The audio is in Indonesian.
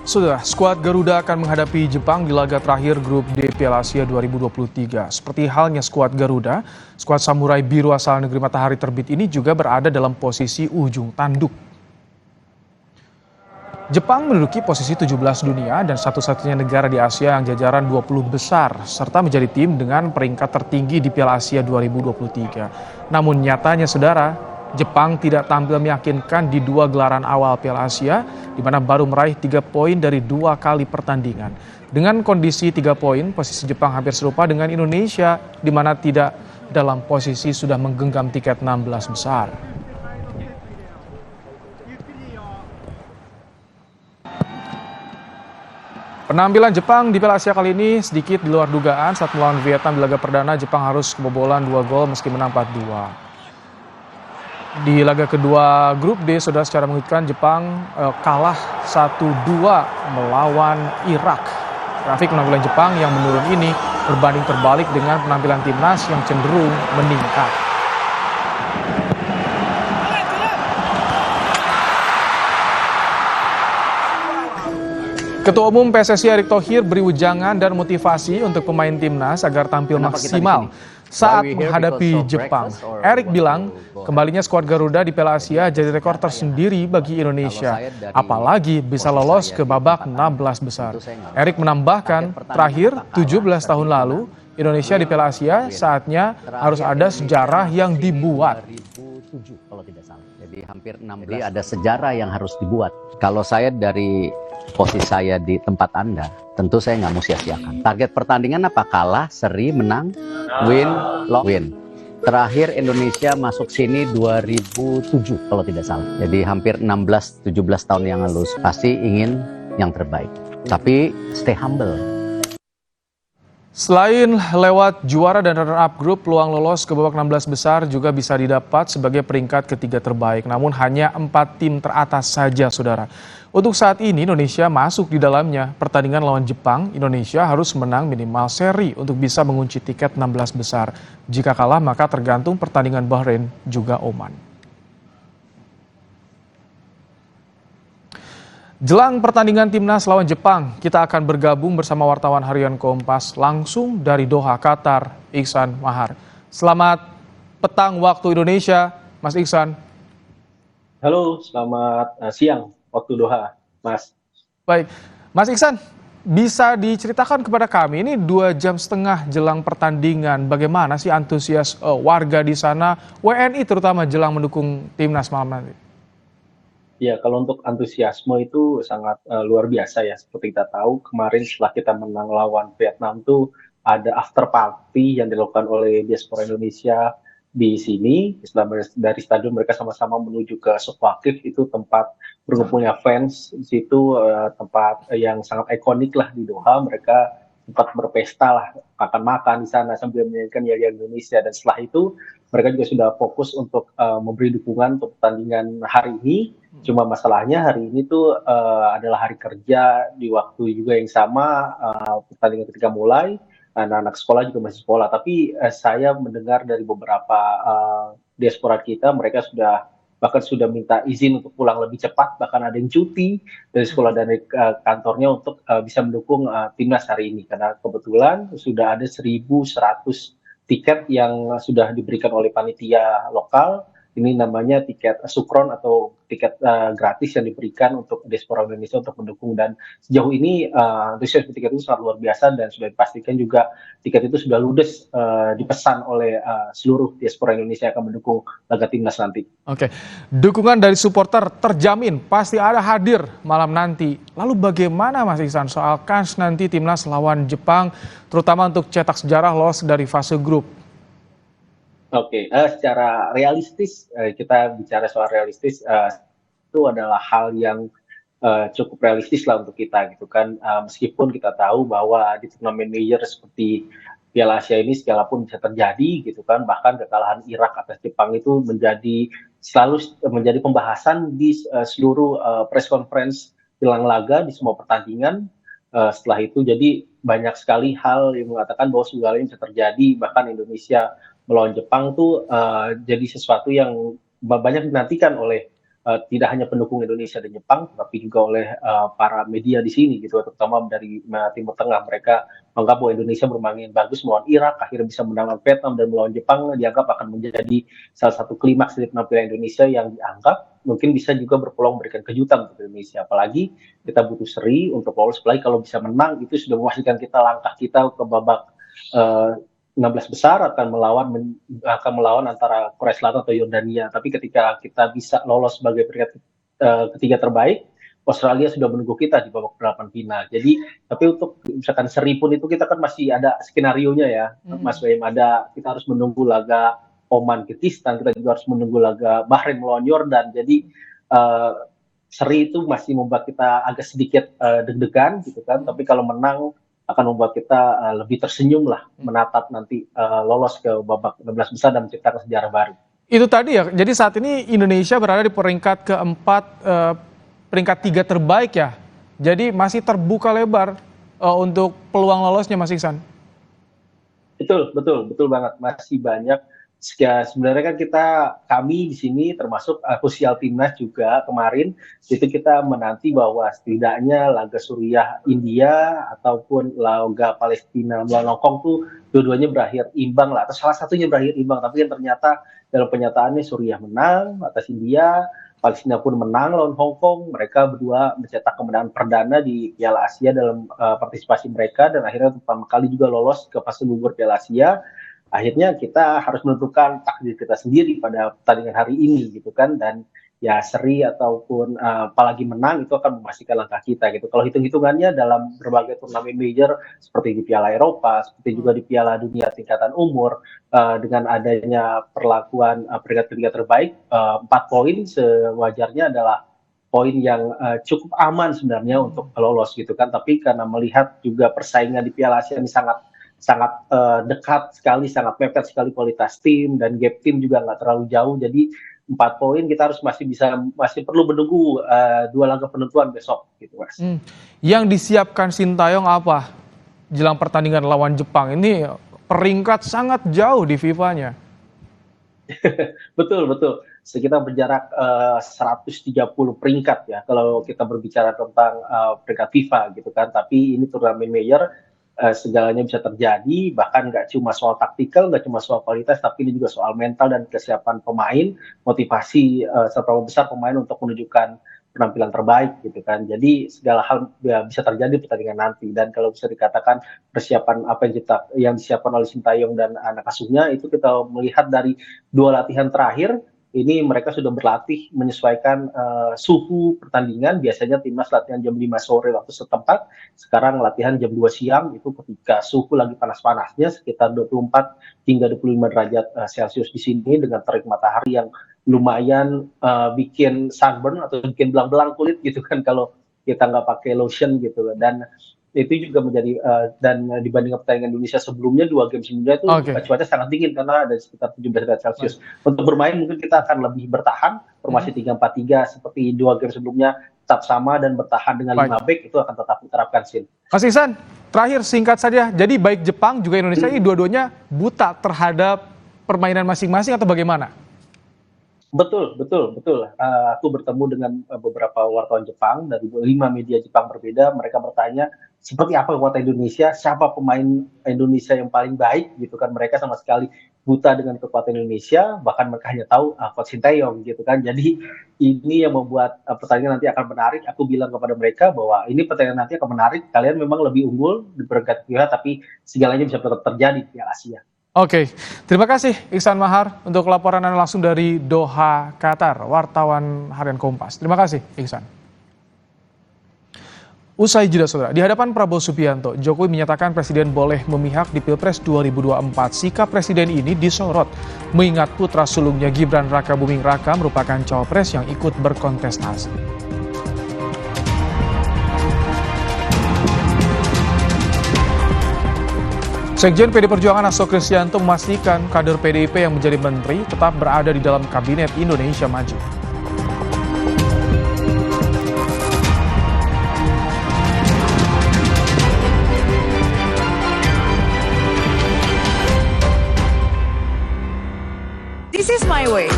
Sudah, skuad Garuda akan menghadapi Jepang di laga terakhir grup D Piala Asia 2023. Seperti halnya skuad Garuda, skuad Samurai Biru asal negeri matahari terbit ini juga berada dalam posisi ujung tanduk. Jepang menduduki posisi 17 dunia dan satu-satunya negara di Asia yang jajaran 20 besar, serta menjadi tim dengan peringkat tertinggi di Piala Asia 2023. Namun nyatanya saudara, Jepang tidak tampil meyakinkan di dua gelaran awal Piala Asia, di mana baru meraih 3 poin dari 2 kali pertandingan. Dengan kondisi 3 poin, posisi Jepang hampir serupa dengan Indonesia, di mana tidak dalam posisi sudah menggenggam tiket 16 besar. Penampilan Jepang di Piala Asia kali ini sedikit di luar dugaan. Saat melawan Vietnam di laga perdana, Jepang harus kebobolan 2 gol meski menang 4-2. Di laga kedua grup D, saudara, secara mengejutkan Jepang kalah 1-2 melawan Irak. Grafik penampilan Jepang yang menurun ini berbanding terbalik dengan penampilan timnas yang cenderung meningkat. Ketua Umum PSSI Erick Thohir beri ujangan dan motivasi untuk pemain timnas agar tampil maksimal saat menghadapi Jepang. Erick bilang, kembalinya skuad Garuda di Piala Asia jadi rekor tersendiri bagi Indonesia, apalagi bisa lolos ke babak 16 besar. Erick menambahkan, terakhir 17 tahun lalu, Indonesia di Piala Asia saatnya harus ada sejarah yang dibuat. Kalau tidak salah. Jadi hampir 16. Jadi ada sejarah yang harus dibuat. Kalau saya dari posisi saya di tempat Anda, tentu saya nggak mau sia-siakan. Target pertandingan apa? Kalah, seri, menang, win, win. Terakhir Indonesia masuk sini 2007 kalau tidak salah. Jadi hampir 16-17 tahun yang lalu. Pasti ingin yang terbaik. Tapi stay humble. Selain lewat juara dan runner-up grup, peluang lolos ke babak 16 besar juga bisa didapat sebagai peringkat ketiga terbaik. Namun hanya 4 tim teratas saja, saudara. Untuk saat ini Indonesia masuk di dalamnya. Pertandingan lawan Jepang, Indonesia harus menang minimal seri untuk bisa mengunci tiket 16 besar. Jika kalah maka tergantung pertandingan Bahrain juga Oman. Jelang pertandingan timnas lawan Jepang, kita akan bergabung bersama wartawan harian Kompas langsung dari Doha, Qatar, Iksan Mahar. Selamat petang waktu Indonesia, Mas Iksan. Halo, selamat siang waktu Doha, Mas. Baik, Mas Iksan, bisa diceritakan kepada kami, ini 2 jam setengah jelang pertandingan, bagaimana sih antusias warga di sana, WNI terutama jelang mendukung timnas malam nanti? Ya, kalau untuk antusiasme itu sangat luar biasa ya. Seperti kita tahu, kemarin setelah kita menang lawan Vietnam tuh ada after party yang dilakukan oleh diaspora Indonesia di sini. Setelah dari stadion mereka sama-sama menuju ke Sofakif, itu tempat berkumpulnya fans. Di situ tempat yang sangat ikonik lah di Doha. Mereka sempat berpesta lah, makan-makan di sana sambil menyanyikan Yaya Indonesia. Dan setelah itu mereka juga sudah fokus untuk memberi dukungan untuk pertandingan hari ini. Cuma masalahnya hari ini tuh adalah hari kerja di waktu juga yang sama, pertandingan ketika mulai, anak-anak sekolah juga masih sekolah. Tapi saya mendengar dari beberapa diaspora kita, mereka bahkan sudah minta izin untuk pulang lebih cepat, bahkan ada yang cuti dari sekolah dan dari kantornya untuk bisa mendukung timnas hari ini. Karena kebetulan sudah ada 1.100 tiket yang sudah diberikan oleh panitia lokal. Ini namanya tiket sukron atau tiket gratis yang diberikan untuk diaspora Indonesia untuk mendukung. Dan sejauh ini antusiasme tiket itu sangat luar biasa dan sudah dipastikan juga tiket itu sudah ludes dipesan oleh seluruh diaspora Indonesia yang akan mendukung laga timnas nanti. Oke, dukungan dari supporter terjamin pasti ada hadir malam nanti. Lalu bagaimana Mas Iksan soal kans nanti timnas lawan Jepang, terutama untuk cetak sejarah lolos dari fase grup? Oke, secara realistis, kita bicara soal realistis, itu adalah hal yang cukup realistis lah untuk kita gitu kan. Meskipun kita tahu bahwa di turnamen major seperti Piala Asia ini segalapun bisa terjadi gitu kan. Bahkan kekalahan Irak atas Jepang itu selalu menjadi pembahasan di seluruh press conference jelang laga di semua pertandingan. Setelah itu jadi banyak sekali hal yang mengatakan bahwa segalanya bisa terjadi, bahkan Indonesia melawan Jepang tuh jadi sesuatu yang banyak dinantikan oleh tidak hanya pendukung Indonesia dan Jepang, tapi juga oleh para media di sini gitu, terutama dari Timur Tengah. Mereka menganggap bahwa Indonesia bermain bagus melawan Irak, akhirnya bisa menang Vietnam dan melawan Jepang, dianggap akan menjadi salah satu klimaks dari penampilan Indonesia yang dianggap mungkin bisa juga berpeluang memberikan kejutan untuk Indonesia. Apalagi kita butuh seri untuk lolos, apalagi kalau bisa menang itu sudah memastikan kita langkah kita ke babak 16 besar akan melawan antara Korea Selatan atau Yordania. Tapi ketika kita bisa lolos sebagai peringkat ketiga terbaik, Australia sudah menunggu kita di babak 8 final. Jadi, tapi untuk misalkan seri pun itu kita kan masih ada skenario-nya ya, Mas Baim. Kita harus menunggu laga Oman Kirgistan, kita juga harus menunggu laga Bahrain melawan Yordan. Jadi seri itu masih membuat kita agak sedikit deg-degan gitu kan. Tapi kalau menang akan membuat kita lebih tersenyum lah menatap nanti lolos ke babak 16 besar dan menciptakan sejarah baru. Itu tadi ya, jadi saat ini Indonesia berada di peringkat keempat, peringkat 3 terbaik ya. Jadi masih terbuka lebar untuk peluang lolosnya, Mas Iksan. Betul banget. Masih banyak. Sebenarnya kan kami di sini termasuk official timnas juga kemarin itu kita menanti bahwa setidaknya laga Suriah India ataupun laga Palestina melawan Hong Kong tuh dua-duanya berakhir imbang lah, atau salah satunya berakhir imbang. Tapi kan ternyata dalam penyataannya Suriah menang atas India, Palestina pun menang lawan Hong Kong. Mereka berdua mencetak kemenangan perdana di Piala Asia dalam partisipasi mereka, dan akhirnya pertama kali juga lolos ke fase gugur Piala Asia. Akhirnya kita harus menentukan takdir kita sendiri pada pertandingan hari ini gitu kan, dan ya seri ataupun apalagi menang itu akan memastikan langkah kita gitu. Kalau hitung-hitungannya dalam berbagai turnamen major seperti di Piala Eropa, seperti juga di Piala Dunia tingkatan umur, dengan adanya perlakuan peringkat ketiga terbaik, 4 poin sewajarnya adalah poin yang cukup aman sebenarnya untuk lolos gitu kan. Tapi karena melihat juga persaingan di Piala Asia ini sangat dekat sekali, sangat mepet sekali kualitas tim, dan gap tim juga nggak terlalu jauh. Jadi 4 poin kita masih perlu menunggu 2 laga penentuan besok gitu, Mas. Yang disiapkan Sintayong apa jelang pertandingan lawan Jepang? Ini peringkat sangat jauh di FIFA-nya. Betul. Sekitar berjarak 130 peringkat ya kalau kita berbicara tentang peringkat FIFA gitu kan. Tapi ini turnamen major, segalanya bisa terjadi, bahkan nggak cuma soal taktikal, nggak cuma soal kualitas, tapi ini juga soal mental dan kesiapan pemain, motivasi seberapa besar pemain untuk menunjukkan penampilan terbaik gitu kan. Jadi segala hal ya, bisa terjadi di pertandingan nanti. Dan kalau bisa dikatakan persiapan apa yang disiapkan oleh Sintayong dan anak asuhnya, itu kita melihat dari 2 latihan terakhir ini mereka sudah berlatih menyesuaikan suhu pertandingan. Biasanya timnas latihan jam 5 sore waktu setempat, sekarang latihan jam 2 siang, itu ketika suhu lagi panas-panasnya sekitar 24 hingga 25 derajat Celcius di sini, dengan terik matahari yang lumayan bikin sunburn atau bikin belang-belang kulit gitu kan kalau kita nggak pakai lotion gitu. Dan itu juga menjadi dan dibanding pertandingan Indonesia sebelumnya, 2 game sebelumnya itu cuaca sangat dingin karena ada sekitar 17 derajat Celcius. Untuk bermain mungkin kita akan lebih bertahan, formasi 3-4-3 seperti 2 game sebelumnya tetap sama dan bertahan dengan 5 back, itu akan tetap diterapkan, Sin. Mas Iksan, terakhir singkat saja, jadi baik Jepang juga Indonesia ini dua-duanya buta terhadap permainan masing-masing atau bagaimana? Betul. Aku bertemu dengan beberapa wartawan Jepang dari 5 media Jepang berbeda. Mereka bertanya seperti apa kekuatan Indonesia, siapa pemain Indonesia yang paling baik gitu kan. Mereka sama sekali buta dengan kekuatan Indonesia, bahkan mereka hanya tahu Coach Sintayong gitu kan. Jadi ini yang membuat pertandingan nanti akan menarik. Aku bilang kepada mereka bahwa ini pertandingan nanti akan menarik. Kalian memang lebih unggul di peringkat kedua, tapi segalanya bisa tetap terjadi di Asia. Oke, terima kasih Iksan Mahar untuk laporan Anda langsung dari Doha, Qatar, wartawan harian Kompas. Terima kasih Iksan. Usai jeda saudara, di hadapan Prabowo Subianto, Jokowi menyatakan Presiden boleh memihak di Pilpres 2024. Sikap Presiden ini disorot, mengingat putra sulungnya Gibran Raka Buming Raka merupakan cawapres yang ikut berkontestasi. Sekjen PD Perjuangan Hasto Kristianto memastikan kader PDIP yang menjadi menteri tetap berada di dalam Kabinet Indonesia Maju. This is my way.